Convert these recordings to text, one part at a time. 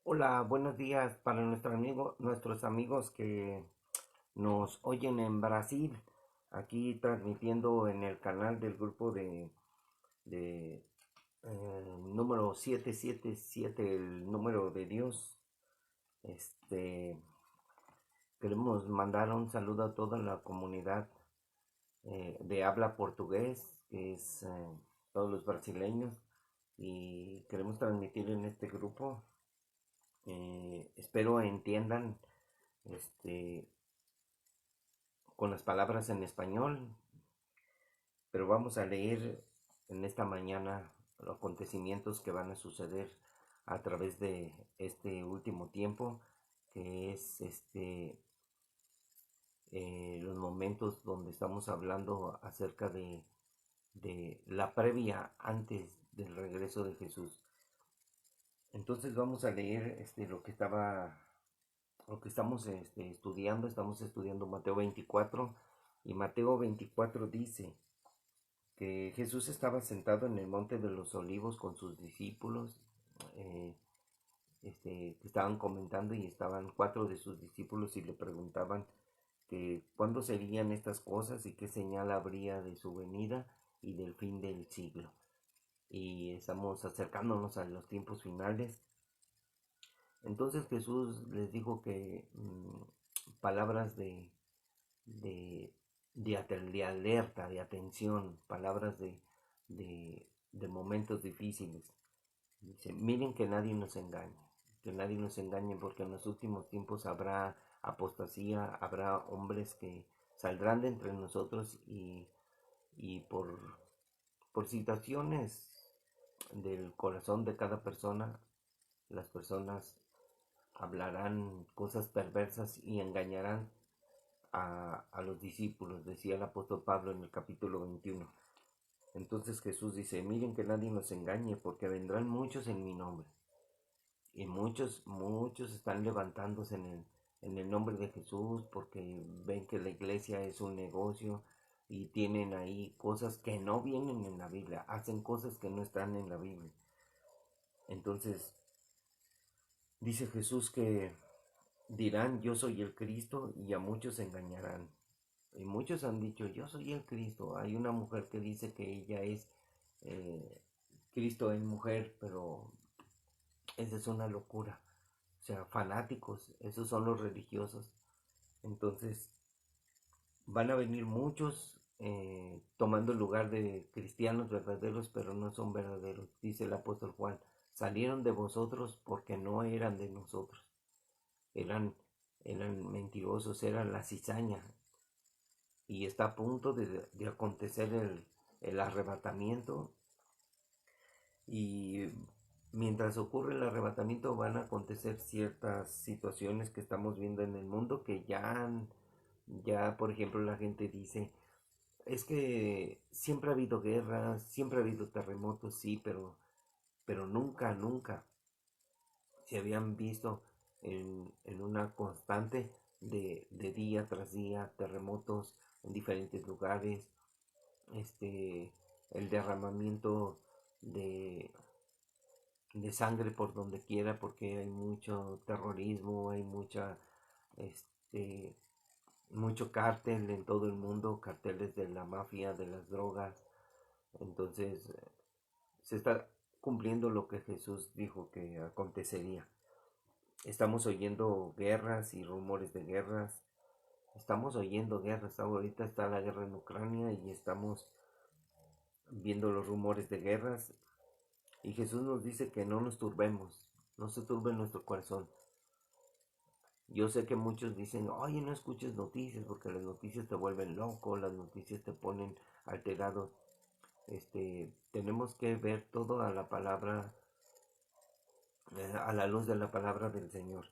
Hola, buenos días para nuestros amigos que nos oyen en Brasil, aquí transmitiendo en el canal del grupo de número 777, el número de Dios. Este, Queremos mandar un saludo a toda la comunidad de habla portugués, que es todos los brasileños, y queremos transmitir en este grupo. Espero entiendan este, con las palabras en español, pero vamos a leer en esta mañana los acontecimientos que van a suceder a través de este último tiempo, que es los momentos donde estamos hablando acerca de la previa antes del regreso de Jesús. Entonces vamos a leer lo que estamos estudiando. Estamos estudiando Mateo 24, y Mateo 24 dice que Jesús estaba sentado en el monte de los olivos con sus discípulos, eh, que estaban comentando, y estaban cuatro de sus discípulos y le preguntaban que cuándo serían estas cosas y qué señal habría de su venida y del fin del siglo. Y estamos acercándonos a los tiempos finales. Entonces Jesús les dijo que palabras de, de alerta, de atención, palabras de momentos difíciles. Dice, miren que nadie nos engañe, que nadie nos engañe, porque en los últimos tiempos habrá apostasía, habrá hombres que saldrán de entre nosotros y por situaciones del corazón de cada persona, las personas hablarán cosas perversas y engañarán a los discípulos, decía el apóstol Pablo en el capítulo 21. Entonces Jesús dice, miren que nadie nos engañe, porque vendrán muchos en mi nombre. Y muchos están levantándose en el nombre de Jesús, porque ven que la iglesia es un negocio y tienen ahí cosas que no vienen en la Biblia, hacen cosas que no están en la Biblia. Entonces dice Jesús que dirán, yo soy el Cristo, y a muchos engañarán. Y muchos han dicho, yo soy el Cristo. Hay una mujer que dice que ella es eh, Cristo en mujer, pero esa es una locura. O sea, fanáticos, esos son los religiosos. Entonces, van a venir muchos tomando el lugar de cristianos verdaderos, pero no son verdaderos. Dice el apóstol Juan, salieron de vosotros porque no eran de nosotros. Eran, eran mentirosos, eran la cizaña. Y está a punto de acontecer el arrebatamiento, y mientras ocurre el arrebatamiento van a acontecer ciertas situaciones que estamos viendo en el mundo que ya por ejemplo la gente dice, es que siempre ha habido guerras, siempre ha habido terremotos, sí, pero nunca se habían visto en una constante de día tras día terremotos en diferentes lugares, este, el derramamiento de, de sangre por donde quiera, porque hay mucho terrorismo, hay este, mucho cártel en todo el mundo, carteles de la mafia, de las drogas. Entonces se está cumpliendo lo que Jesús dijo que acontecería. Estamos oyendo guerras y rumores de guerras. Estamos oyendo guerras. Ahorita está la guerra en Ucrania y estamos viendo los rumores de guerras. Y Jesús nos dice que no nos turbemos, no se turbe nuestro corazón. Yo sé que muchos dicen, oye, no escuches noticias porque las noticias te vuelven loco, las noticias te ponen alterado. Tenemos que ver todo a la palabra, a la luz de la palabra del Señor.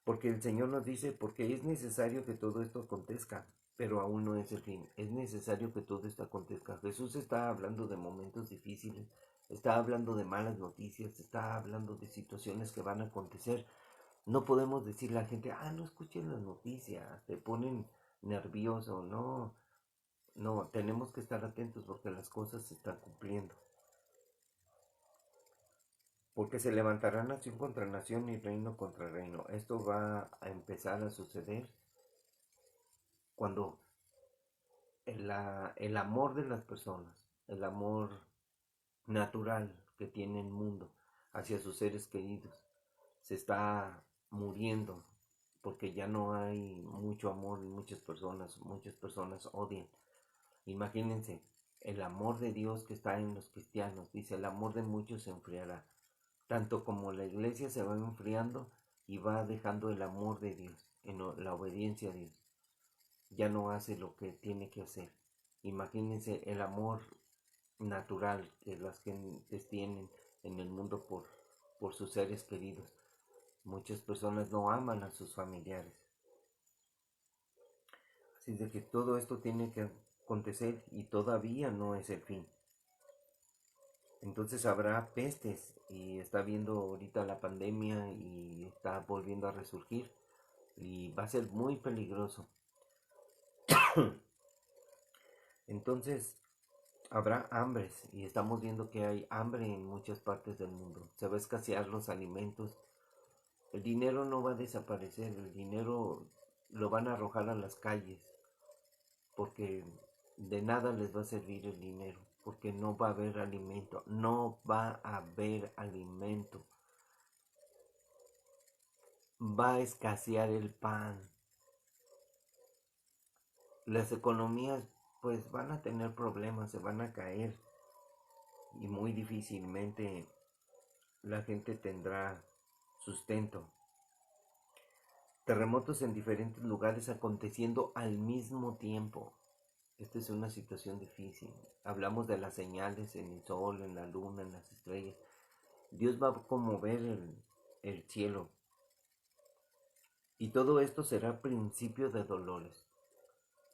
Porque el Señor nos dice, porque es necesario que todo esto acontezca, pero aún no es el fin. Es necesario que todo esto acontezca. Jesús está hablando de momentos difíciles, está hablando de malas noticias, está hablando de situaciones que van a acontecer. No podemos decirle a la gente, no escuchen las noticias, te ponen nervioso. No, no, tenemos que estar atentos porque las cosas se están cumpliendo. porque se levantará nación contra nación y reino contra reino. Esto va a empezar a suceder cuando el amor de las personas, el amor natural que tiene el mundo hacia sus seres queridos, se está muriendo porque ya no hay mucho amor en muchas personas odian. Imagínense, el amor de Dios que está en los cristianos, dice, el amor de muchos se enfriará, tanto como la iglesia se va enfriando y va dejando el amor de Dios, en la obediencia a Dios, ya no hace lo que tiene que hacer. Imagínense el amor natural que las gentes tienen en el mundo por sus seres queridos. Muchas personas no aman a sus familiares. Así de que todo esto tiene que acontecer y todavía no es el fin. Entonces habrá pestes y está viendo ahorita la pandemia y está volviendo a resurgir y va a ser muy peligroso. Entonces habrá hambres y estamos viendo que hay hambre en muchas partes del mundo. Se va a escasear los alimentos. El dinero no va a desaparecer, el dinero lo van a arrojar a las calles porque de nada les va a servir el dinero, porque no va a haber alimento, no va a haber alimento. Va a escasear el pan. Las economías pues van a tener problemas, se van a caer y muy difícilmente la gente tendrá sustento. Terremotos en diferentes lugares aconteciendo al mismo tiempo. Esta es una situación difícil. Hablamos de las señales en el sol, en la luna, en las estrellas. Dios va a conmover el cielo. Y todo esto será principio de dolores.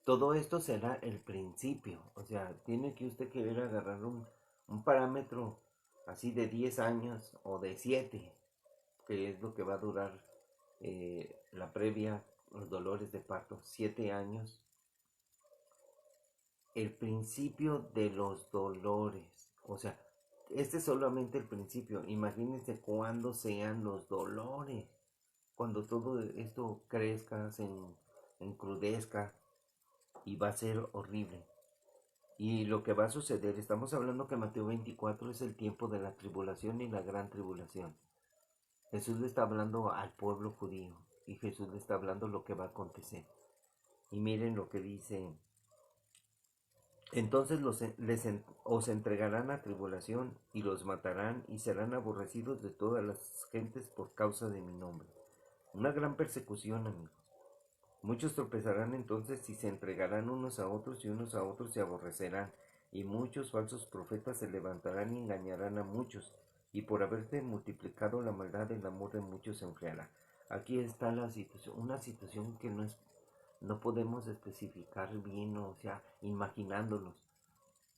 Todo esto será el principio. O sea, tiene que usted querer agarrar un parámetro así de 10 años o de 7, que es lo que va a durar la previa, los dolores de parto, 7 años. El principio de los dolores. O sea, este es solamente el principio. Imagínense cuando sean los dolores. Cuando todo esto crezca, se encrudezca y va a ser horrible. Y lo que va a suceder, estamos hablando que Mateo 24 es el tiempo de la tribulación y la gran tribulación. Jesús le está hablando al pueblo judío y Jesús le está hablando lo que va a acontecer. Y miren lo que dice. Entonces os entregarán a tribulación y los matarán y serán aborrecidos de todas las gentes por causa de mi nombre. Una gran persecución, amigos. Muchos tropezarán entonces y se entregarán unos a otros y unos a otros se aborrecerán. Y muchos falsos profetas se levantarán y engañarán a muchos. Y por haberse multiplicado la maldad, el amor de muchos se enfriará. Aquí está la situación, una situación que no podemos especificar bien, o sea, imaginándonos.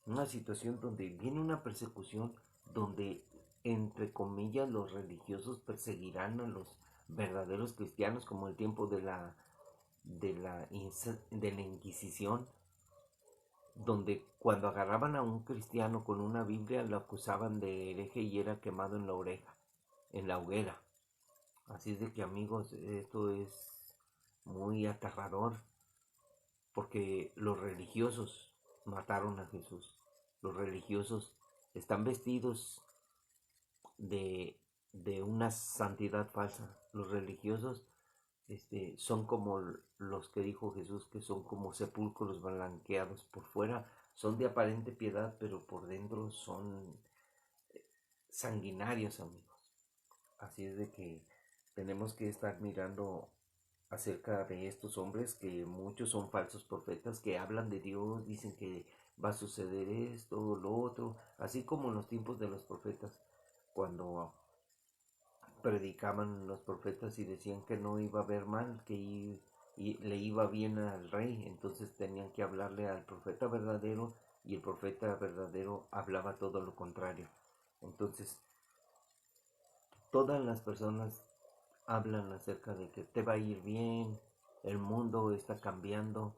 Una situación donde viene una persecución, donde entre comillas los religiosos perseguirán a los verdaderos cristianos, como el tiempo de la Inquisición, donde cuando agarraban a un cristiano con una Biblia lo acusaban de hereje y era quemado en la oreja, en la hoguera. Así es de que, amigos, esto es muy aterrador porque los religiosos mataron a Jesús. Los religiosos están vestidos de, de una santidad falsa. Los religiosos son como los que dijo Jesús, que son como sepulcros blanqueados. Por fuera son de aparente piedad, pero por dentro son sanguinarios, amigos. Así es de que tenemos que estar mirando acerca de estos hombres, que muchos son falsos profetas que hablan de Dios, dicen que va a suceder esto, lo otro, así como en los tiempos de los profetas, cuando predicaban los profetas y decían que no iba a haber mal, y le iba bien al rey, entonces tenían que hablarle al profeta verdadero y el profeta verdadero hablaba todo lo contrario. Entonces, todas las personas hablan acerca de que te va a ir bien, el mundo está cambiando,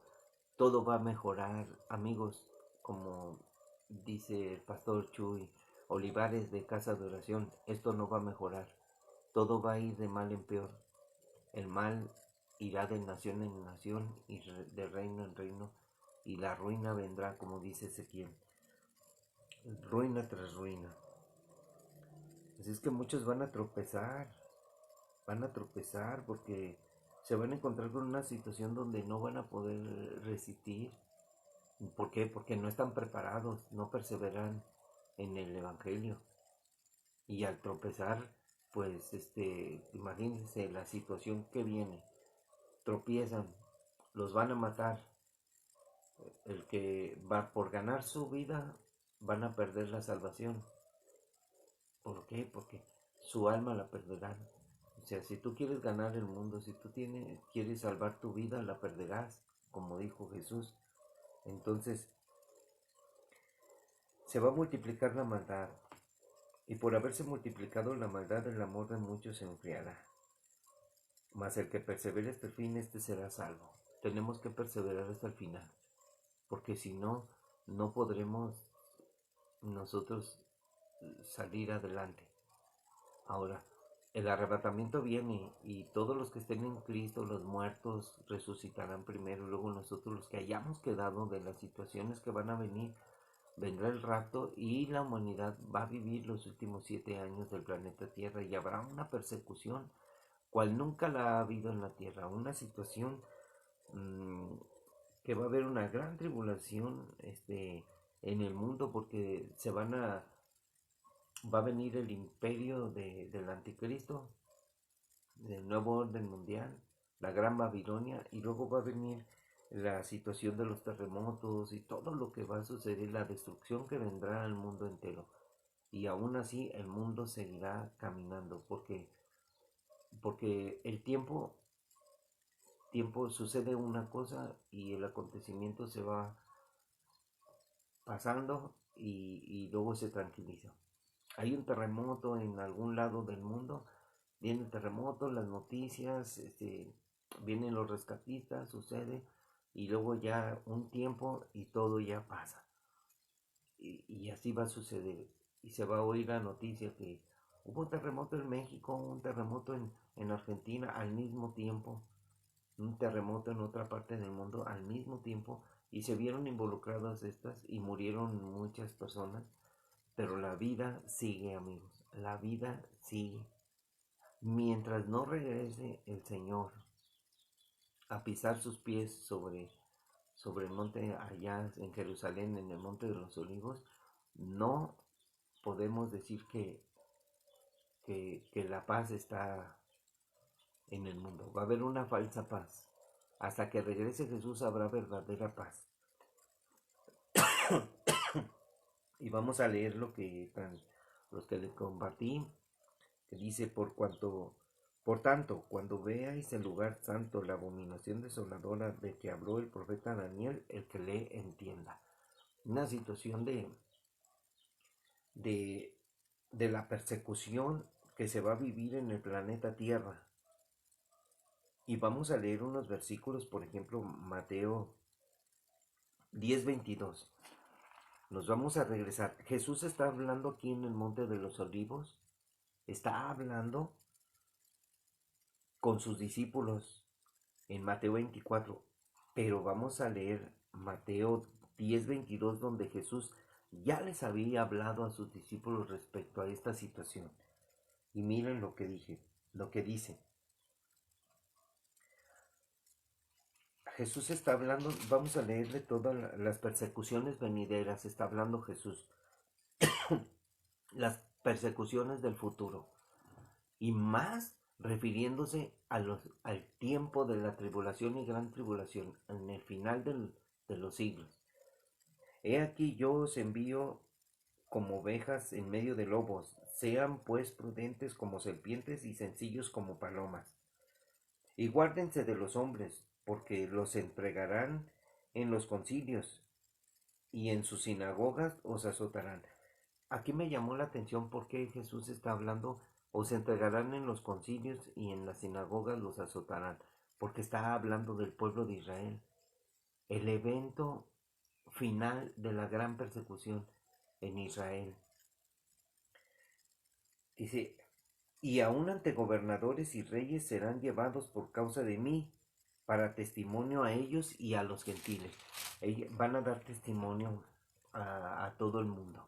todo va a mejorar. Amigos, como dice el pastor Chuy, olivares de casa de oración. Esto no va a mejorar. Todo va a ir de mal en peor. El mal irá de nación en nación y de reino en reino, y la ruina vendrá, como dice Ezequiel. Ruina tras ruina. Así es que muchos van a tropezar porque se van a encontrar con una situación donde no van a poder resistir. ¿Por qué? Porque no están preparados, no perseveran en el Evangelio. Y al tropezar, pues, imagínense la situación que viene. Tropiezan, los van a matar. El que va por ganar su vida, van a perder la salvación. ¿Por qué? Porque su alma la perderán. O sea, si tú quieres ganar el mundo, si tú quieres salvar tu vida, la perderás, como dijo Jesús. Entonces, se va a multiplicar la maldad. Y por haberse multiplicado la maldad, el amor de muchos se enfriará. Mas el que persevere hasta el fin, este será salvo. Tenemos que perseverar hasta el final. Porque si no, no podremos nosotros salir adelante. Ahora, el arrebatamiento viene y todos los que estén en Cristo, los muertos, resucitarán primero. Luego nosotros los que hayamos quedado de las situaciones que van a venir, vendrá el rapto y la humanidad va a vivir los últimos 7 años del planeta Tierra y habrá una persecución cual nunca la ha habido en la Tierra. Una situación que va a haber una gran tribulación en el mundo porque va a venir el imperio del anticristo, del nuevo orden mundial, la gran Babilonia, y luego va a venir la situación de los terremotos y todo lo que va a suceder, la destrucción que vendrá al mundo entero. Y aún así el mundo seguirá caminando porque el tiempo sucede una cosa y el acontecimiento se va pasando y luego se tranquiliza. Hay un terremoto en algún lado del mundo, viene el terremoto, las noticias, vienen los rescatistas, sucede, y luego ya un tiempo y todo ya pasa. Y así va a suceder. Y se va a oír la noticia que hubo un terremoto en México, un terremoto en Argentina al mismo tiempo, un terremoto en otra parte del mundo al mismo tiempo, y se vieron involucradas estas y murieron muchas personas. Pero la vida sigue, amigos, la vida sigue. Mientras no regrese el Señor a pisar sus pies sobre el monte allá en Jerusalén, en el monte de los olivos, no podemos decir que la paz está en el mundo. Va a haber una falsa paz. Hasta que regrese Jesús habrá verdadera paz. Y vamos a leer los que les compartí, que dice, por tanto, cuando veáis el lugar santo, la abominación desoladora de que habló el profeta Daniel, el que lee entienda. Una situación de, de la persecución que se va a vivir en el planeta Tierra. Y vamos a leer unos versículos, por ejemplo, Mateo 10:22. Nos vamos a regresar. Jesús está hablando aquí en el Monte de los Olivos. Está hablando con sus discípulos en Mateo 24. Pero vamos a leer Mateo 10:22, donde Jesús ya les había hablado a sus discípulos respecto a esta situación. Y miren lo que dice. Jesús está hablando, vamos a leerle todas las persecuciones venideras, está hablando Jesús, las persecuciones del futuro, y más refiriéndose al tiempo de la tribulación y gran tribulación, en el final de los siglos. He aquí yo os envío como ovejas en medio de lobos, sean pues prudentes como serpientes y sencillos como palomas. Y guárdense de los hombres, porque los entregarán en los concilios, y en sus sinagogas os azotarán. Aquí me llamó la atención porque Jesús está hablando, os entregarán en los concilios y en las sinagogas los azotarán, porque está hablando del pueblo de Israel. El evento final de la gran persecución en Israel. Dice, y aun ante gobernadores y reyes serán llevados por causa de mí, para testimonio a ellos y a los gentiles. Van a dar testimonio a todo el mundo.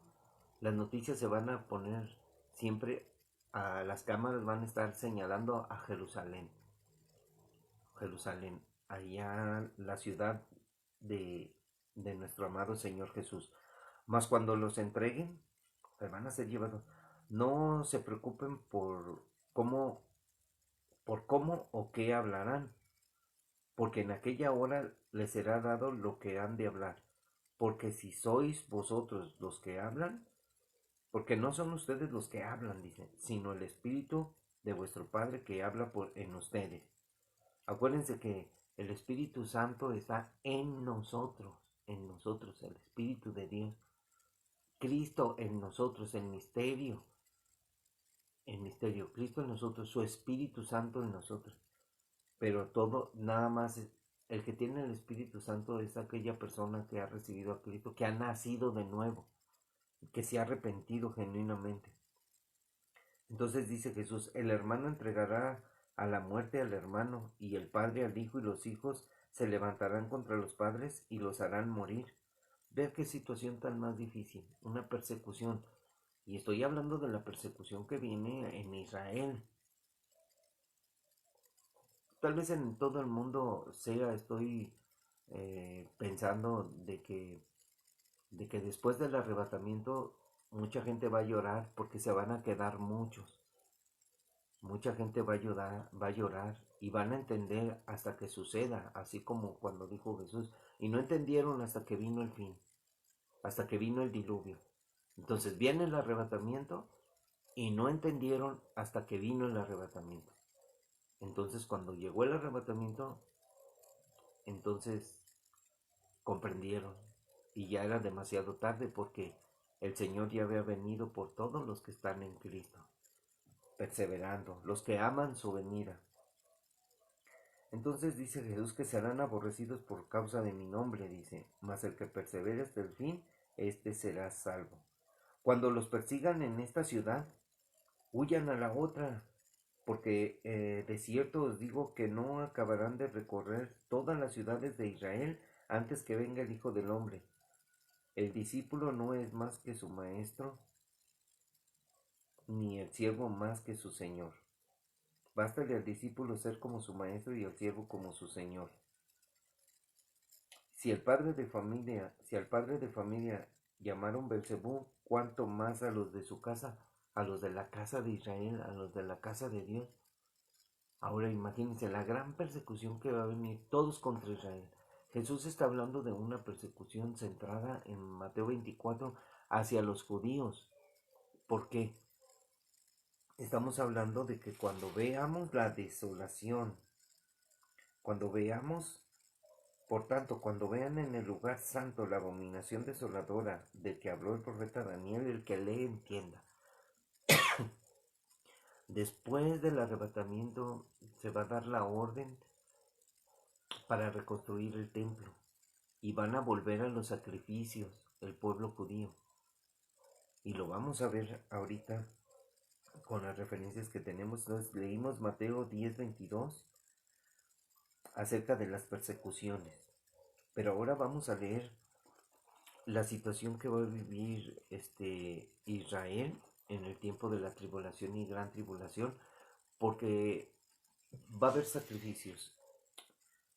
Las noticias se van a poner siempre, las cámaras van a estar señalando a Jerusalén. Jerusalén, allá la ciudad de, de nuestro amado Señor Jesús. Mas cuando los entreguen, pues van a ser llevados. No se preocupen cómo, por cómo o qué hablarán, porque en aquella hora les será dado lo que han de hablar. Porque si sois vosotros los que hablan, porque no son ustedes los que hablan, dice, sino el Espíritu de vuestro Padre que habla en ustedes. Acuérdense que el Espíritu Santo está en nosotros, el Espíritu de Dios. Cristo en nosotros, el misterio, Cristo en nosotros, su Espíritu Santo en nosotros. Pero todo, nada más, el que tiene el Espíritu Santo es aquella persona que ha recibido a Cristo, que ha nacido de nuevo, que se ha arrepentido genuinamente. Entonces dice Jesús, el hermano entregará a la muerte al hermano, y el padre al hijo, y los hijos se levantarán contra los padres y los harán morir. Ver qué situación tan más difícil, una persecución. Y estoy hablando de la persecución que viene en Israel. Tal vez en todo el mundo estoy pensando de que después del arrebatamiento mucha gente va a llorar porque se van a quedar muchos. Mucha gente va a llorar y van a entender hasta que suceda, así como cuando dijo Jesús. Y no entendieron hasta que vino el fin, hasta que vino el diluvio. Entonces viene el arrebatamiento y no entendieron hasta que vino el arrebatamiento. Entonces cuando llegó el arrebatamiento, entonces comprendieron y ya era demasiado tarde porque el Señor ya había venido por todos los que están en Cristo, perseverando, los que aman su venida. Entonces dice Jesús que serán aborrecidos por causa de mi nombre, dice, mas el que persevere hasta el fin, éste será salvo. Cuando los persigan en esta ciudad, huyan a la otra, porque de cierto os digo que no acabarán de recorrer todas las ciudades de Israel antes que venga el Hijo del Hombre. El discípulo no es más que su maestro, ni el siervo más que su señor. Bástale al discípulo ser como su maestro y al siervo como su señor. Si al padre de familia llamaron Belcebú, cuánto más a los de su casa, a los de la casa de Israel, a los de la casa de Dios. Ahora imagínense la gran persecución que va a venir, todos contra Israel. Jesús está hablando de una persecución centrada en Mateo 24 hacia los judíos. ¿Por qué? Estamos hablando de que cuando veamos la desolación, cuando veamos, por tanto, cuando vean en el lugar santo la abominación desoladora de que habló el profeta Daniel, el que lee entienda. Después del arrebatamiento se va a dar la orden para reconstruir el templo y van a volver a los sacrificios el pueblo judío. Y lo vamos a ver ahorita con las referencias que tenemos. Entonces leímos Mateo 10:22 acerca de las persecuciones. Pero ahora vamos a leer la situación que va a vivir Israel en el tiempo de la tribulación y gran tribulación, porque va a haber sacrificios.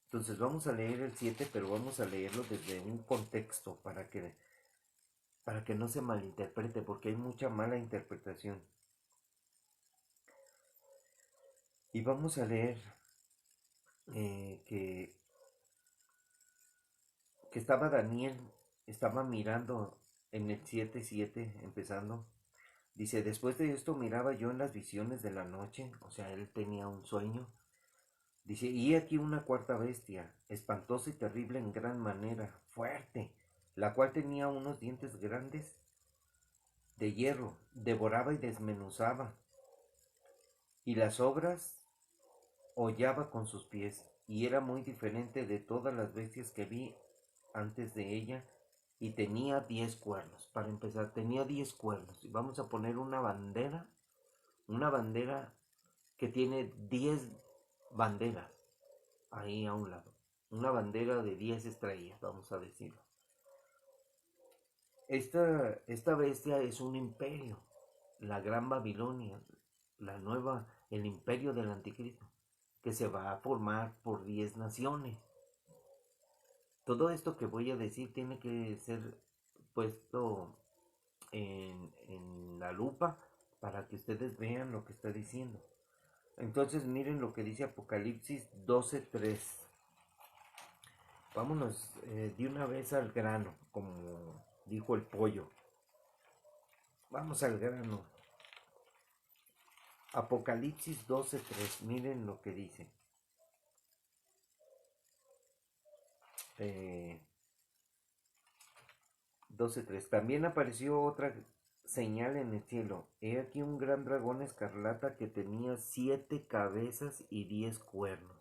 Entonces vamos a leer el 7, pero vamos a leerlo desde un contexto para que no se malinterprete, porque hay mucha mala interpretación. Y vamos a leer que estaba Daniel, estaba mirando en el 7:7, empezando. Dice, después de esto miraba yo en las visiones de la noche, o sea, él tenía un sueño. Dice, y aquí una cuarta bestia, espantosa y terrible en gran manera, fuerte, la cual tenía unos dientes grandes de hierro, devoraba y desmenuzaba, y las obras hollaba con sus pies, y era muy diferente de todas las bestias que vi antes de ella, y tenía 10 cuernos. Para empezar, tenía 10 cuernos. Y vamos a poner una bandera una bandera que tiene 10 banderas ahí a un lado. Una bandera de 10 estrellas, vamos a decirlo. Esta bestia es un imperio, la Gran Babilonia, el imperio del anticristo, que se va a formar por 10 naciones. Todo esto que voy a decir tiene que ser puesto en la lupa para que ustedes vean lo que está diciendo. Entonces miren lo que dice Apocalipsis 12:3. Vámonos de una vez al grano, como dijo el pollo. Vamos al grano. Apocalipsis 12:3. Miren lo que dice. 12:3. También apareció otra señal en el cielo. He aquí un gran dragón escarlata que tenía 7 cabezas y 10 cuernos.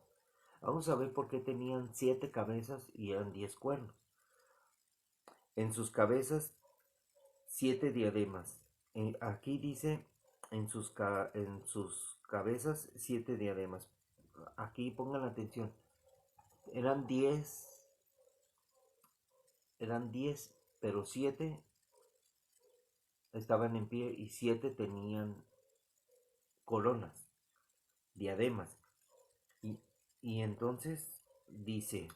Vamos a ver por qué tenían 7 cabezas y eran 10 cuernos. En sus cabezas 7 diademas. Aquí dice en sus cabezas 7 diademas. Aquí pongan atención. Eran 10, pero 7 estaban en pie y 7 tenían coronas, diademas. Y entonces dice,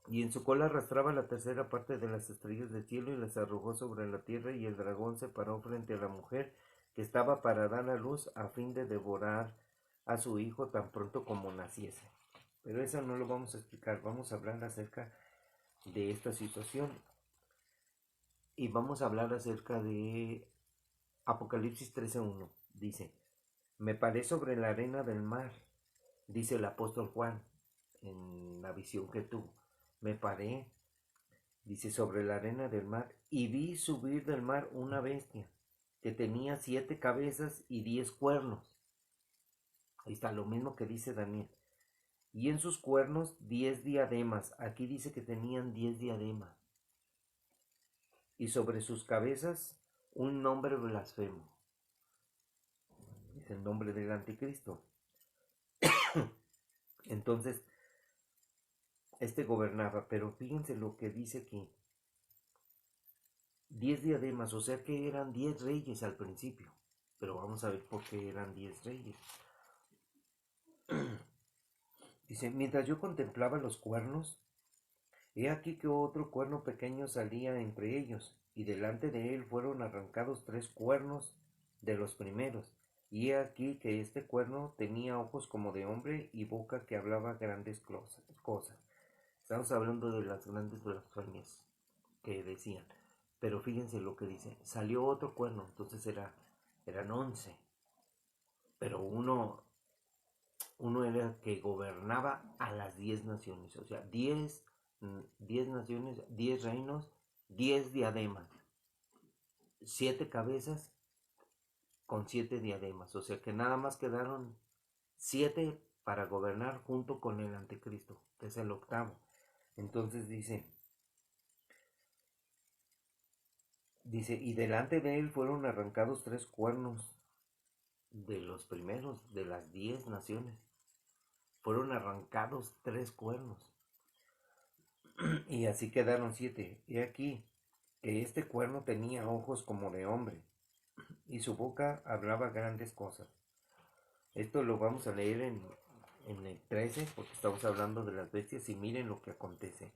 y en su cola arrastraba la tercera parte de las estrellas del cielo y las arrojó sobre la tierra, y el dragón se paró frente a la mujer que estaba para dar a luz a fin de devorar a su hijo tan pronto como naciese. Pero eso no lo vamos a explicar, vamos a hablar acerca de esta situación y vamos a hablar acerca de Apocalipsis 13:1. Dice, me paré sobre la arena del mar, dice el apóstol Juan en la visión que tuvo. Me paré, dice, sobre la arena del mar y vi subir del mar una bestia que tenía 7 cabezas y 10 cuernos. Ahí está, lo mismo que dice Daniel. Y en sus cuernos 10 diademas. Aquí dice que tenían 10 diademas. Y sobre sus cabezas un nombre blasfemo. Es el nombre del anticristo. Entonces, este gobernaba, pero fíjense lo que dice aquí. 10 diademas, o sea que eran 10 reyes al principio. Pero vamos a ver por qué eran 10 reyes. Dice, mientras yo contemplaba los cuernos, he aquí que otro cuerno pequeño salía entre ellos, y delante de él fueron arrancados 3 cuernos de los primeros. Y he aquí que este cuerno tenía ojos como de hombre y boca que hablaba grandes cosas. Estamos hablando de las grandes blasfemias que decían. Pero fíjense lo que dice. Salió otro cuerno, entonces eran 11. Pero uno era el que gobernaba a las 10 naciones. O sea, 10 naciones, 10 reinos, 10 diademas. 7 cabezas con 7 diademas. O sea que nada más quedaron 7 para gobernar junto con el anticristo, que es el octavo. Entonces dice, y delante de él fueron arrancados 3 cuernos de los primeros, de las 10 naciones. Fueron arrancados 3 cuernos. Y así quedaron 7. He aquí que este cuerno tenía ojos como de hombre, y su boca hablaba grandes cosas. Esto lo vamos a leer en el 13, porque estamos hablando de las bestias, y miren lo que acontece.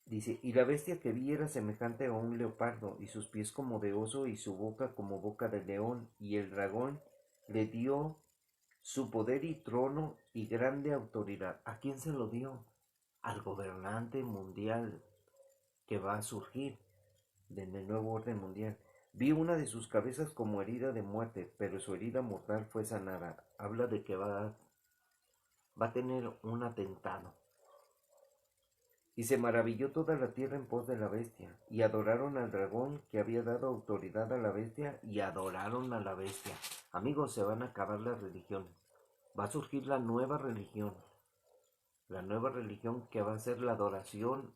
Dice, y la bestia que vi era semejante a un leopardo, y sus pies como de oso, y su boca como boca de león, y el dragón le dio su poder y trono y grande autoridad. ¿A quién se lo dio? Al gobernante mundial que va a surgir en el nuevo orden mundial. Vi una de sus cabezas como herida de muerte, pero su herida mortal fue sanada. Habla de que va a tener un atentado. Y se maravilló toda la tierra en pos de la bestia, y adoraron al dragón que había dado autoridad a la bestia, y adoraron a la bestia. Amigos, se van a acabar las religiones. Va a surgir la nueva religión que va a ser la adoración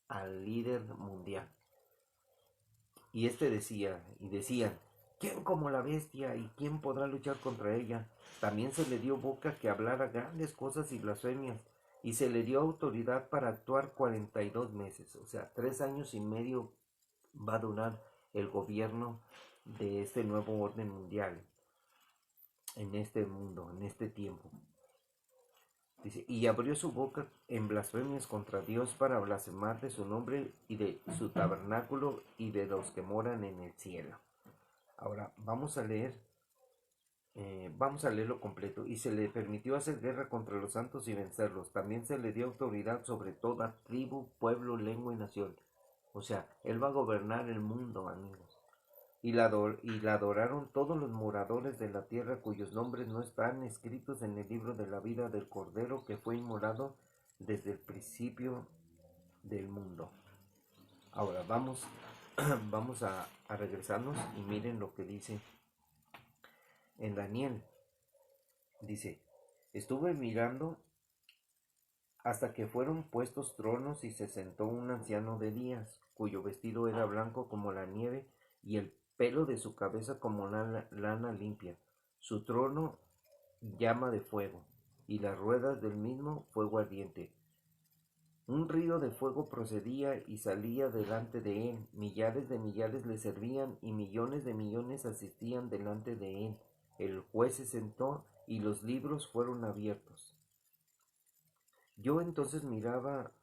al líder mundial. Y decían, ¿quién como la bestia y quién podrá luchar contra ella? También se le dio boca que hablara grandes cosas y blasfemias, y se le dio autoridad para actuar 42 meses, o sea, 3 años y medio va a durar el gobierno de este nuevo orden mundial en este mundo, en este tiempo. Dice, y abrió su boca en blasfemias contra Dios para blasfemar de su nombre y de su tabernáculo y de los que moran en el cielo. Ahora vamos a leerlo completo. Y se le permitió hacer guerra contra los santos y vencerlos. También se le dio autoridad sobre toda tribu, pueblo, lengua y nación. O sea, él va a gobernar el mundo, amigos. Y la adoraron todos los moradores de la tierra cuyos nombres no están escritos en el libro de la vida del Cordero que fue inmolado desde el principio del mundo. Ahora vamos a regresarnos y miren lo que dice en Daniel. Dice, estuve mirando hasta que fueron puestos tronos y se sentó un anciano de días, cuyo vestido era blanco como la nieve y el pelo de su cabeza como lana limpia. Su trono llama de fuego y las ruedas del mismo fuego ardiente. Un río de fuego procedía y salía delante de él. Millares de millares le servían y millones de millones asistían delante de él. El juez se sentó y los libros fueron abiertos. Yo entonces miraba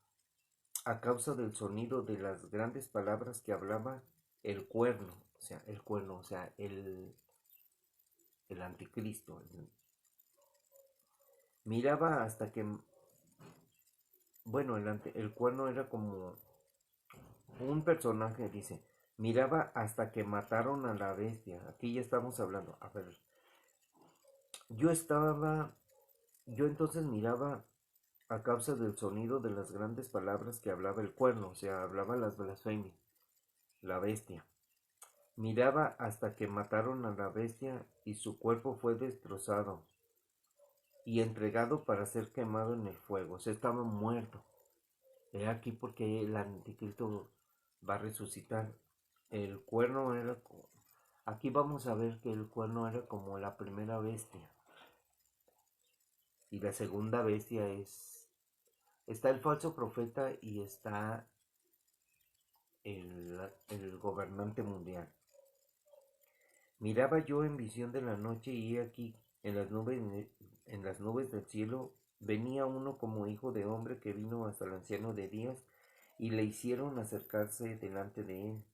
a causa del sonido de las grandes palabras que hablaba el cuerno, el anticristo. Miraba hasta que, bueno, el cuerno era como un personaje, dice, miraba hasta que mataron a la bestia. Aquí ya estamos hablando. A ver, yo estaba, yo entonces miraba a causa del sonido de las grandes palabras que hablaba el cuerno, o sea, hablaba las blasfemias, la bestia. Miraba hasta que mataron a la bestia y su cuerpo fue destrozado y entregado para ser quemado en el fuego. O sea, estaba muerto. He aquí porque el anticristo va a resucitar. El cuerno era... Aquí vamos a ver que el cuerno era como la primera bestia. Y la segunda bestia es... Está el falso profeta y está el gobernante mundial. Miraba yo en visión de la noche y he aquí en las nubes del cielo venía uno como hijo de hombre que vino hasta el anciano de días y le hicieron acercarse delante de él.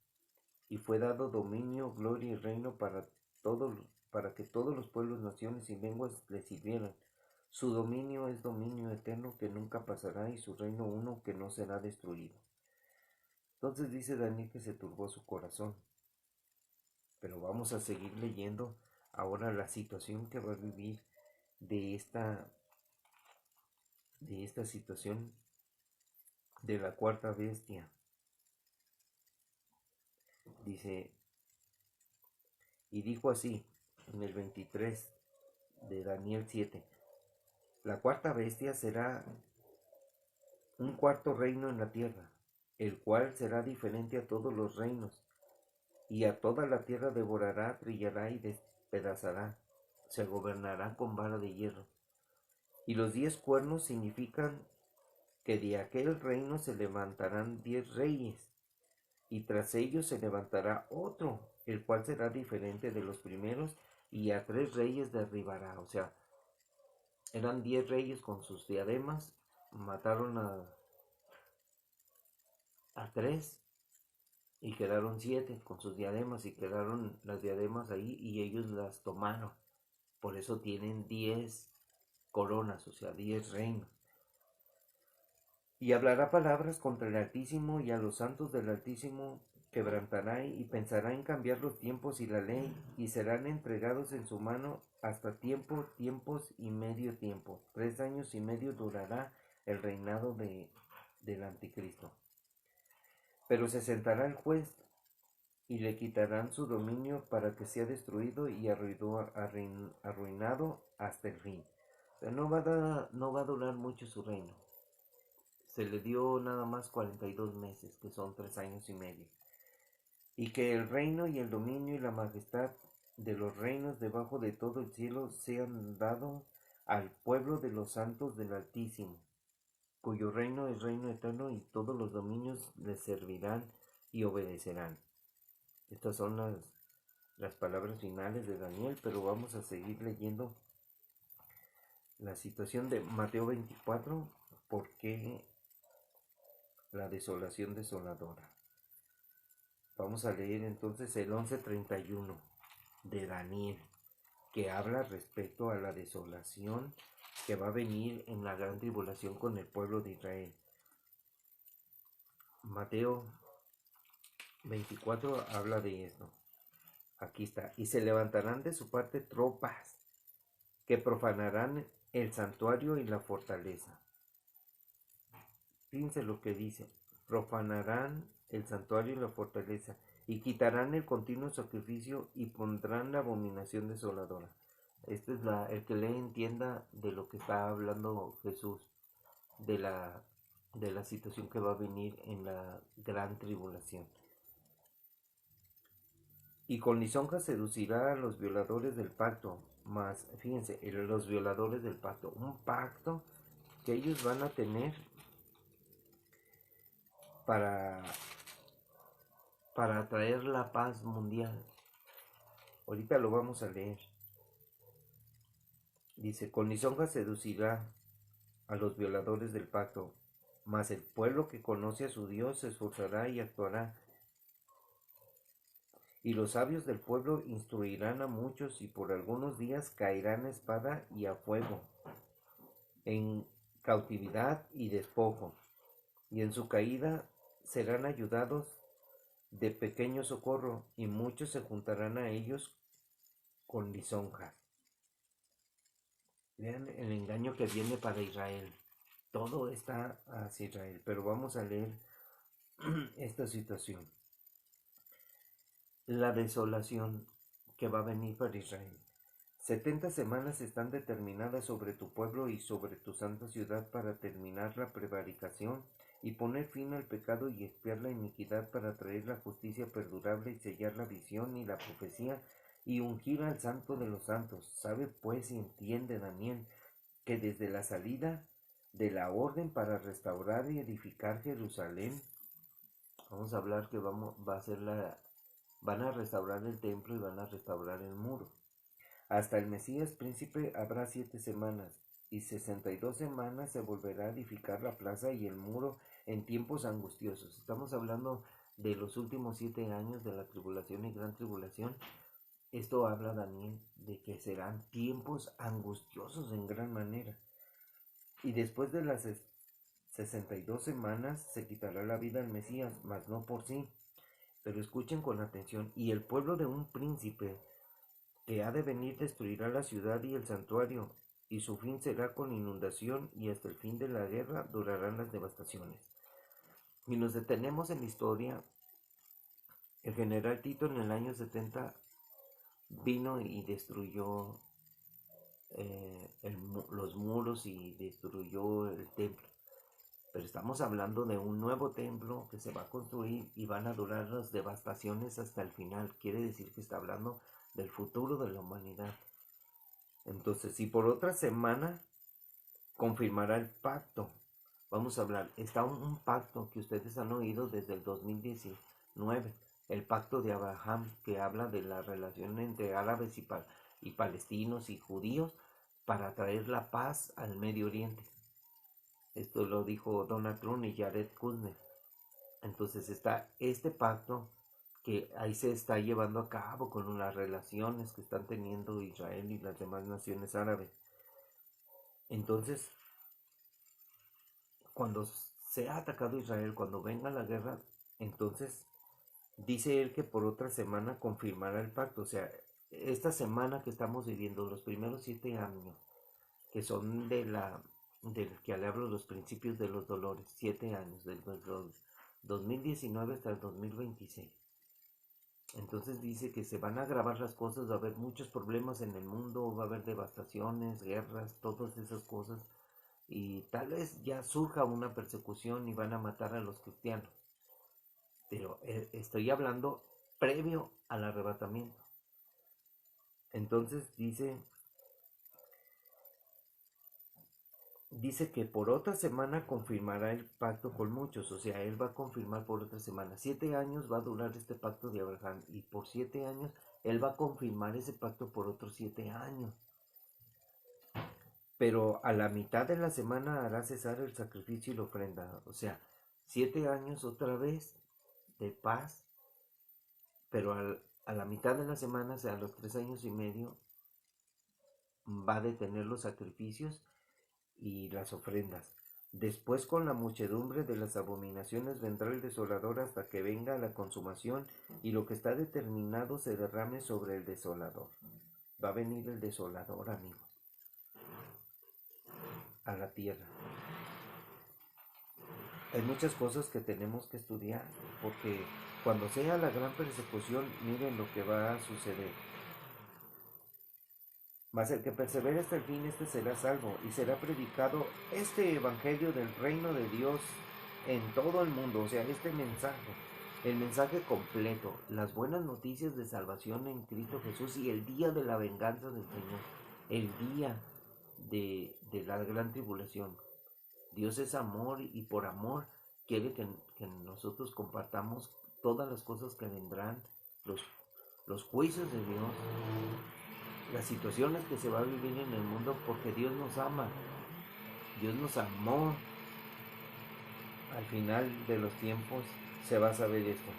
Y fue dado dominio, gloria y reino para que todos los pueblos, naciones y lenguas le sirvieran. Su dominio es dominio eterno que nunca pasará y su reino uno que no será destruido. Entonces dice Daniel que se turbó su corazón. Pero vamos a seguir leyendo ahora la situación que va a vivir de esta situación de la cuarta bestia. Dice, y dijo así en el 23 de Daniel 7, la cuarta bestia será un cuarto reino en la tierra, el cual será diferente a todos los reinos, y a toda la tierra devorará, trillará y despedazará, se gobernará con vara de hierro. Y los 10 cuernos significan que de aquel reino se levantarán 10 reyes, y tras ellos se levantará otro, el cual será diferente de los primeros, y a 3 reyes derribará. O sea, eran 10 reyes con sus diademas, mataron a 3 y quedaron 7 con sus diademas, y quedaron las diademas ahí y ellos las tomaron. Por eso tienen 10 coronas, o sea, 10 reinos. Y hablará palabras contra el Altísimo, y a los santos del Altísimo quebrantará, y pensará en cambiar los tiempos y la ley, y serán entregados en su mano hasta tiempos y medio tiempo. 3 años y medio durará el reinado del Anticristo. Pero se sentará el juez, y le quitarán su dominio para que sea destruido y arruinado hasta el fin. O sea, no va a durar mucho su reino. Se le dio nada más 42 meses, que son 3 años y medio. y que el reino y el dominio y la majestad de los reinos debajo de todo el cielo sean dados al pueblo de los santos del Altísimo, cuyo reino es reino eterno y todos los dominios le servirán y obedecerán. Estas son las palabras finales de Daniel, pero vamos a seguir leyendo la situación de Mateo 24, ¿por qué la desolación desoladora? Vamos a leer entonces el 11:31 de Daniel, que habla respecto a la desolación que va a venir en la gran tribulación con el pueblo de Israel. Mateo 24 habla de esto. Aquí está. Y se levantarán de su parte tropas que profanarán el santuario y la fortaleza. Fíjense lo que dice. Profanarán el santuario y la fortaleza, y quitarán el continuo sacrificio y pondrán la abominación desoladora. Este es el que lee entienda de lo que está hablando Jesús, de la situación que va a venir en la gran tribulación. Y con lisonja seducirá a los violadores del pacto. Más, fíjense, los violadores del pacto. Un pacto que ellos van a tener para traer la paz mundial. Ahorita lo vamos a leer. Dice, con lisonja seducirá a los violadores del pacto, mas el pueblo que conoce a su Dios se esforzará y actuará. Y los sabios del pueblo instruirán a muchos y por algunos días caerán a espada y a fuego, en cautividad y despojo, y en su caída serán ayudados de pequeño socorro, y muchos se juntarán a ellos con lisonja. Vean el engaño que viene para Israel. Todo está hacia Israel, pero vamos a leer esta situación. La desolación que va a venir para Israel. 70 semanas están determinadas sobre tu pueblo y sobre tu santa ciudad para terminar la prevaricación y poner fin al pecado y expiar la iniquidad, para traer la justicia perdurable y sellar la visión y la profecía y ungir al santo de los santos. Sabe pues y entiende, Daniel, que desde la salida de la orden para restaurar y edificar Jerusalén, vamos a hablar que va a ser van a restaurar el templo y van a restaurar el muro. Hasta el Mesías príncipe habrá 7 semanas, y 62 semanas se volverá a edificar la plaza y el muro en tiempos angustiosos. Estamos hablando de los últimos 7 años de la tribulación y gran tribulación. Esto habla Daniel de que serán tiempos angustiosos en gran manera. Y después de las 62 semanas se quitará la vida al Mesías, mas no por sí. Pero escuchen con atención. Y el pueblo de un príncipe que ha de venir destruirá la ciudad y el santuario, y su fin será con inundación, y hasta el fin de la guerra durarán las devastaciones. Y nos detenemos en la historia. El general Tito en el año 70 vino y destruyó los muros y destruyó el templo. Pero estamos hablando de un nuevo templo que se va a construir y van a durar las devastaciones hasta el final. Quiere decir que está hablando del futuro de la humanidad. Entonces, si por otra semana confirmará el pacto, vamos a hablar, está un pacto que ustedes han oído desde el 2019, el pacto de Abraham, que habla de la relación entre árabes y palestinos y judíos para traer la paz al Medio Oriente. Esto lo dijo Donald Trump y Jared Kushner. Entonces está este pacto que ahí se está llevando a cabo con las relaciones que están teniendo Israel y las demás naciones árabes. Entonces, cuando sea atacado Israel, cuando venga la guerra, entonces dice él que por otra semana confirmará el pacto. O sea, esta semana que estamos viviendo, los primeros 7 años, que son del que le hablo, los principios de los dolores, 7 años, del 2019 hasta el 2026. Entonces dice que se van a agravar las cosas, va a haber muchos problemas en el mundo, va a haber devastaciones, guerras, todas esas cosas. Y tal vez ya surja una persecución y van a matar a los cristianos. Pero estoy hablando previo al arrebatamiento. Entonces dice que por otra semana confirmará el pacto con muchos, o sea, él va a confirmar por otra semana. 7 años va a durar este pacto de Abraham y por 7 años él va a confirmar ese pacto por otros 7 años. Pero a la mitad de la semana hará cesar el sacrificio y la ofrenda, o sea, 7 años otra vez de paz, pero a la mitad de la semana, o sea, a los 3 años y medio, va a detener los sacrificios y las ofrendas. Después con la muchedumbre de las abominaciones vendrá el desolador hasta que venga la consumación y lo que está determinado se derrame sobre el desolador. Va a venir el desolador, amigos, a la tierra. Hay muchas cosas que tenemos que estudiar porque cuando sea la gran persecución, miren lo que va a suceder. Mas el que persevere hasta el fin, este será salvo, y será predicado este evangelio del reino de Dios en todo el mundo, o sea, este mensaje, el mensaje completo, las buenas noticias de salvación en Cristo Jesús y el día de la venganza del Señor, el día de la gran tribulación. Dios es amor y por amor quiere que nosotros compartamos todas las cosas que vendrán, los juicios de Dios, las situaciones que se va a vivir en el mundo, porque Dios nos ama, Dios nos amó. Al final de los tiempos se va a saber esto.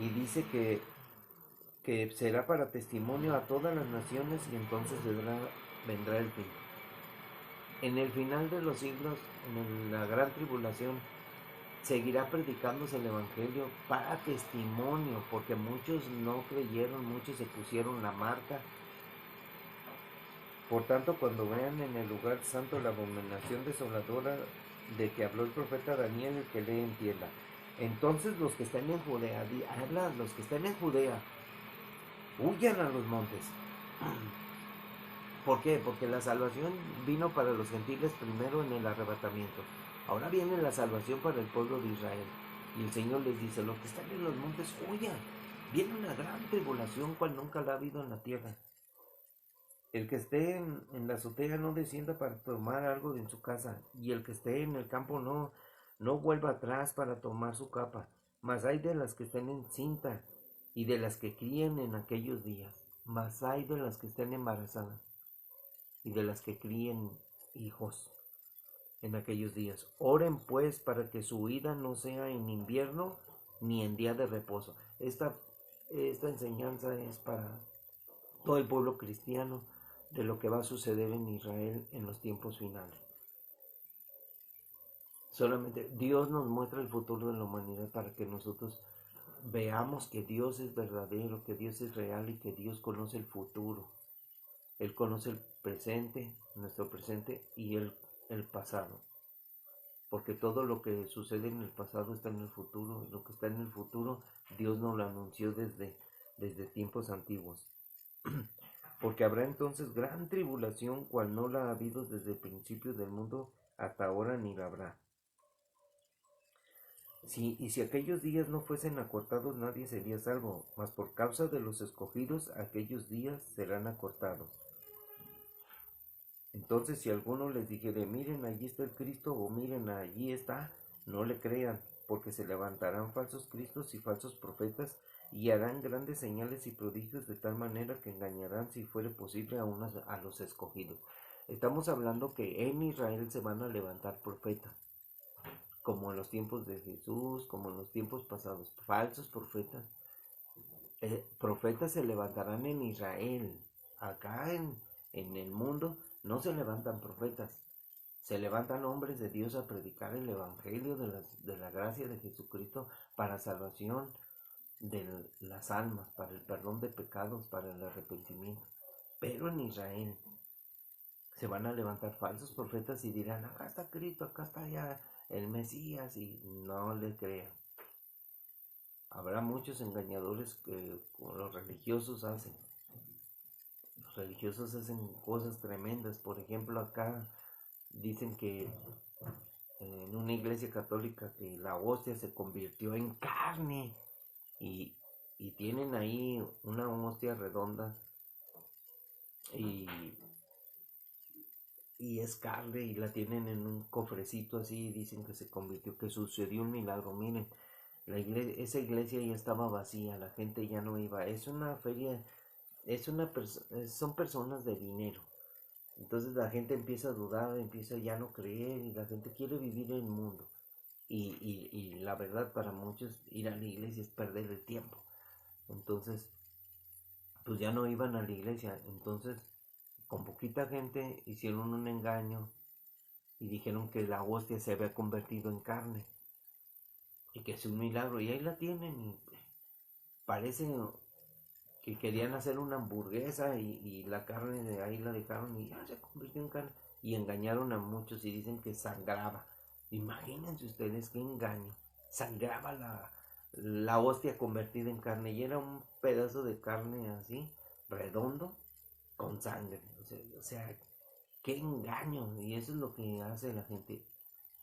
Y dice que será para testimonio a todas las naciones y entonces vendrá el fin. En el final de los siglos, en la gran tribulación, seguirá predicándose el evangelio para testimonio, porque muchos no creyeron, muchos se pusieron la marca. Por tanto, cuando vean en el lugar santo la abominación desoladora de que habló el profeta Daniel, el que lee entienda. Entonces los que estén en Judea, habla, los que estén en Judea, huyan a los montes. ¿Por qué? Porque la salvación vino para los gentiles primero en el arrebatamiento. Ahora viene la salvación para el pueblo de Israel. Y el Señor les dice, los que están en los montes, huyan. Viene una gran tribulación cual nunca la ha habido en la tierra. El que esté en la azotea no descienda para tomar algo de su casa, y el que esté en el campo no vuelva atrás para tomar su capa. Mas hay de las que estén en cinta, y de las que críen en aquellos días. Mas hay de las que estén embarazadas, y de las que críen hijos en aquellos días. Oren pues para que su huida no sea en invierno ni en día de reposo. Esta enseñanza es para todo el pueblo cristiano de lo que va a suceder en Israel en los tiempos finales. Solamente Dios nos muestra el futuro de la humanidad para que nosotros veamos que Dios es verdadero, que Dios es real y que Dios conoce el futuro. Él conoce el presente, nuestro presente y el pasado. Porque todo lo que sucede en el pasado está en el futuro. Lo que está en el futuro, Dios nos lo anunció desde tiempos antiguos. Porque habrá entonces gran tribulación, cual no la ha habido desde el principio del mundo hasta ahora ni la habrá. Y si aquellos días no fuesen acortados, nadie sería salvo, mas por causa de los escogidos, aquellos días serán acortados. Entonces, si alguno les dijere, miren, allí está el Cristo, o miren, allí está, no le crean, porque se levantarán falsos cristos y falsos profetas, y harán grandes señales y prodigios de tal manera que engañarán, si fuere posible, a los escogidos. Estamos hablando que en Israel se van a levantar profetas, como en los tiempos de Jesús, como en los tiempos pasados, falsos profetas. Profetas se levantarán en Israel. Acá en el mundo no se levantan profetas, se levantan hombres de Dios a predicar el evangelio de la gracia de Jesucristo para salvación de las almas, para el perdón de pecados, para el arrepentimiento. Pero en Israel se van a levantar falsos profetas y dirán, acá está Cristo, acá está ya el Mesías, y no le crean. Habrá muchos engañadores que los religiosos hacen. Los religiosos hacen cosas tremendas. Por ejemplo, acá dicen que en una iglesia católica que la hostia se convirtió en carne y, y tienen ahí una hostia redonda y, y es carne y la tienen en un cofrecito así y dicen que se convirtió, que sucedió un milagro. Miren, esa iglesia ya estaba vacía, la gente ya no iba. Es una feria, son personas de dinero. Entonces la gente empieza a dudar, empieza ya a no creer y la gente quiere vivir en el mundo. Y la verdad para muchos ir a la iglesia es perder el tiempo. Entonces, pues ya no iban a la iglesia. Entonces, con poquita gente hicieron un engaño y dijeron que la hostia se había convertido en carne y que es un milagro. Y ahí la tienen y parece que querían hacer una hamburguesa y la carne de ahí la dejaron y ya se convirtió en carne. Y engañaron a muchos y dicen que sangraba. Imagínense ustedes qué engaño. Sangraba la hostia convertida en carne y era un pedazo de carne así, redondo, con sangre. O sea, qué engaño. Y eso es lo que hace la gente.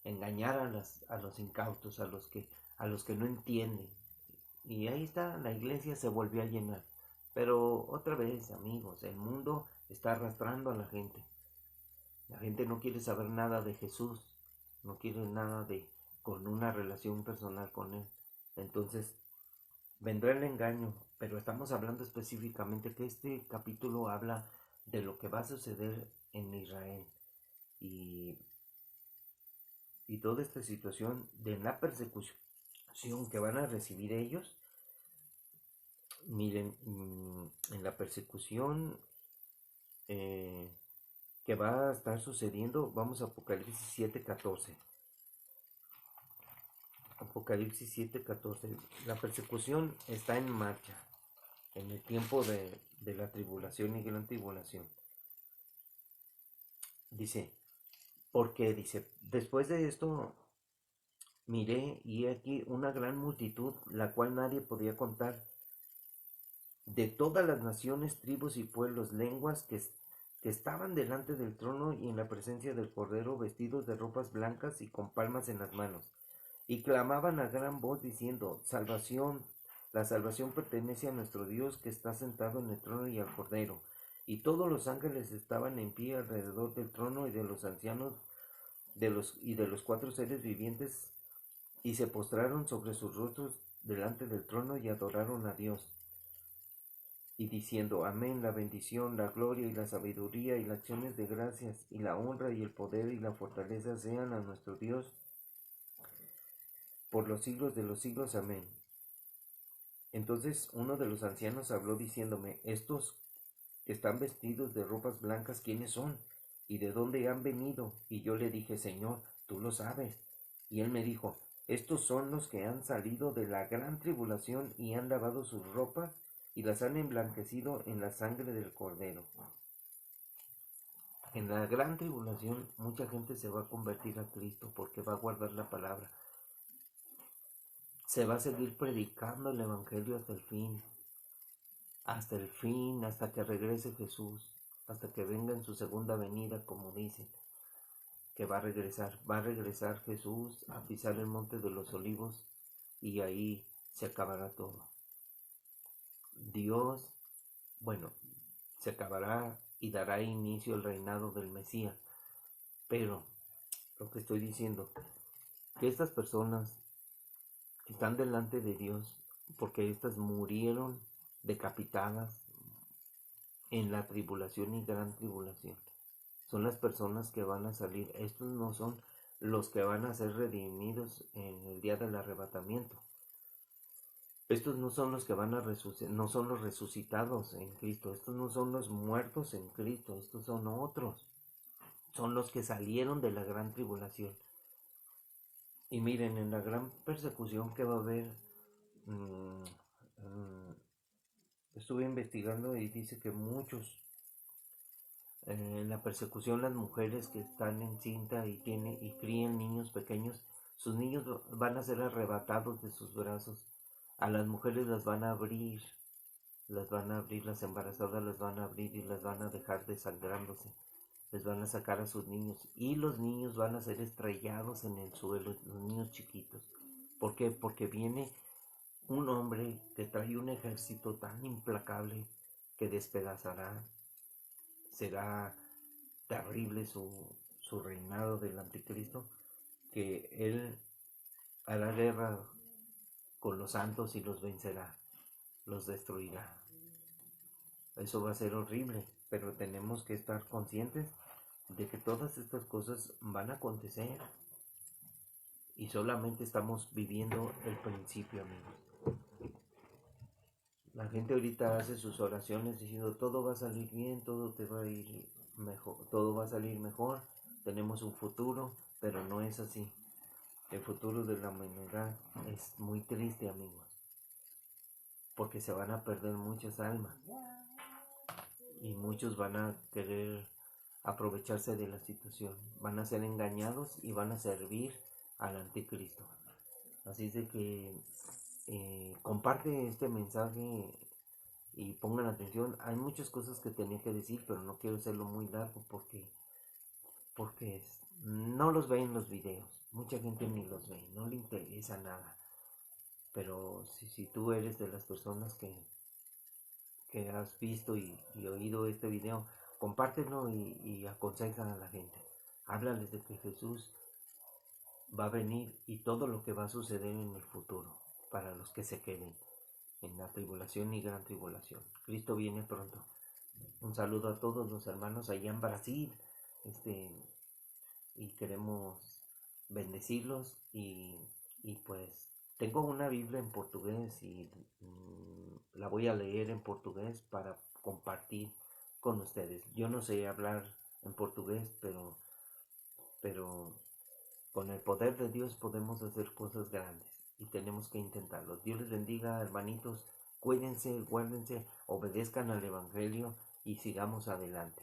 Engañar a los incautos, a los que no entienden. Y ahí está, la iglesia se volvió a llenar. Pero otra vez, amigos, el mundo está arrastrando a la gente. La gente no quiere saber nada de Jesús, no quiere nada con una relación personal con Él. Entonces, vendrá el engaño, pero estamos hablando específicamente que este capítulo habla de lo que va a suceder en Israel. Y, y toda esta situación de la persecución que van a recibir ellos. Miren, en la persecución que va a estar sucediendo, vamos a Apocalipsis 7:14. Apocalipsis 7:14. La persecución está en marcha en el tiempo de la tribulación y gran tribulación. Dice, porque dice, después de esto miré y aquí una gran multitud, la cual nadie podía contar, de todas las naciones, tribus y pueblos, lenguas que estaban delante del trono y en la presencia del Cordero, vestidos de ropas blancas y con palmas en las manos, y clamaban a gran voz diciendo, salvación, la salvación pertenece a nuestro Dios que está sentado en el trono y al Cordero. Y todos los ángeles estaban en pie alrededor del trono y de los ancianos y de los cuatro seres vivientes, y se postraron sobre sus rostros delante del trono y adoraron a Dios y diciendo, amén, la bendición, la gloria y la sabiduría y las acciones de gracias y la honra y el poder y la fortaleza sean a nuestro Dios por los siglos de los siglos, amén. Entonces uno de los ancianos habló diciéndome, estos que están vestidos de ropas blancas, ¿quiénes son? ¿Y de dónde han venido? Y yo le dije, Señor, tú lo sabes. Y él me dijo, estos son los que han salido de la gran tribulación y han lavado sus ropas y las han emblanquecido en la sangre del Cordero. En la gran tribulación mucha gente se va a convertir a Cristo porque va a guardar la palabra. Se va a seguir predicando el Evangelio hasta el fin, hasta que regrese Jesús, hasta que venga en su segunda venida, como dicen, que va a regresar Jesús a pisar el monte de los olivos y ahí se acabará todo. Dios, bueno, se acabará y dará inicio al reinado del Mesías. Pero lo que estoy diciendo, que estas personas que están delante de Dios, porque estas murieron decapitadas en la tribulación y gran tribulación, son las personas que van a salir. Estos no son los que van a ser redimidos en el día del arrebatamiento. Estos no son los que van a resucitar, no son los resucitados en Cristo. Estos no son los muertos en Cristo. Estos son otros. Son los que salieron de la gran tribulación. Y miren, en la gran persecución que va a haber, estuve investigando y dice que muchos, en la persecución, las mujeres que están encinta y crían niños pequeños, sus niños van a ser arrebatados de sus brazos. A las mujeres las van a abrir, las embarazadas las van a abrir y las van a dejar desangrándose. Les van a sacar a sus niños y los niños van a ser estrellados en el suelo, los niños chiquitos. ¿Por qué? Porque viene un hombre que trae un ejército tan implacable que despedazará. Será terrible su reinado del anticristo, que él hará guerra con los santos y los vencerá, los destruirá. Eso va a ser horrible, pero tenemos que estar conscientes de que todas estas cosas van a acontecer y solamente estamos viviendo el principio, amigos. La gente ahorita hace sus oraciones diciendo todo va a salir bien, todo te va a ir mejor, todo va a salir mejor, tenemos un futuro, pero no es así. El futuro de la humanidad es muy triste, amigos, porque se van a perder muchas almas y muchos van a querer aprovecharse de la situación, van a ser engañados y van a servir al anticristo. Así es de que comparte este mensaje y pongan atención. Hay muchas cosas que tenía que decir, pero no quiero hacerlo muy largo porque no los ve en los videos. Mucha gente ni los ve, no le interesa nada. Pero si tú eres de las personas que has visto y oído este video, compártelo y aconseja a la gente. Háblales de que Jesús va a venir y todo lo que va a suceder en el futuro para los que se queden en la tribulación y gran tribulación. Cristo viene pronto. Un saludo a todos los hermanos allá en Brasil, y queremos bendecirlos y pues tengo una Biblia en portugués y la voy a leer en portugués para compartir con ustedes. Yo no sé hablar en portugués, pero con el poder de Dios podemos hacer cosas grandes y tenemos que intentarlo. Dios les bendiga, hermanitos. Cuídense, guárdense, obedezcan al Evangelio y sigamos adelante.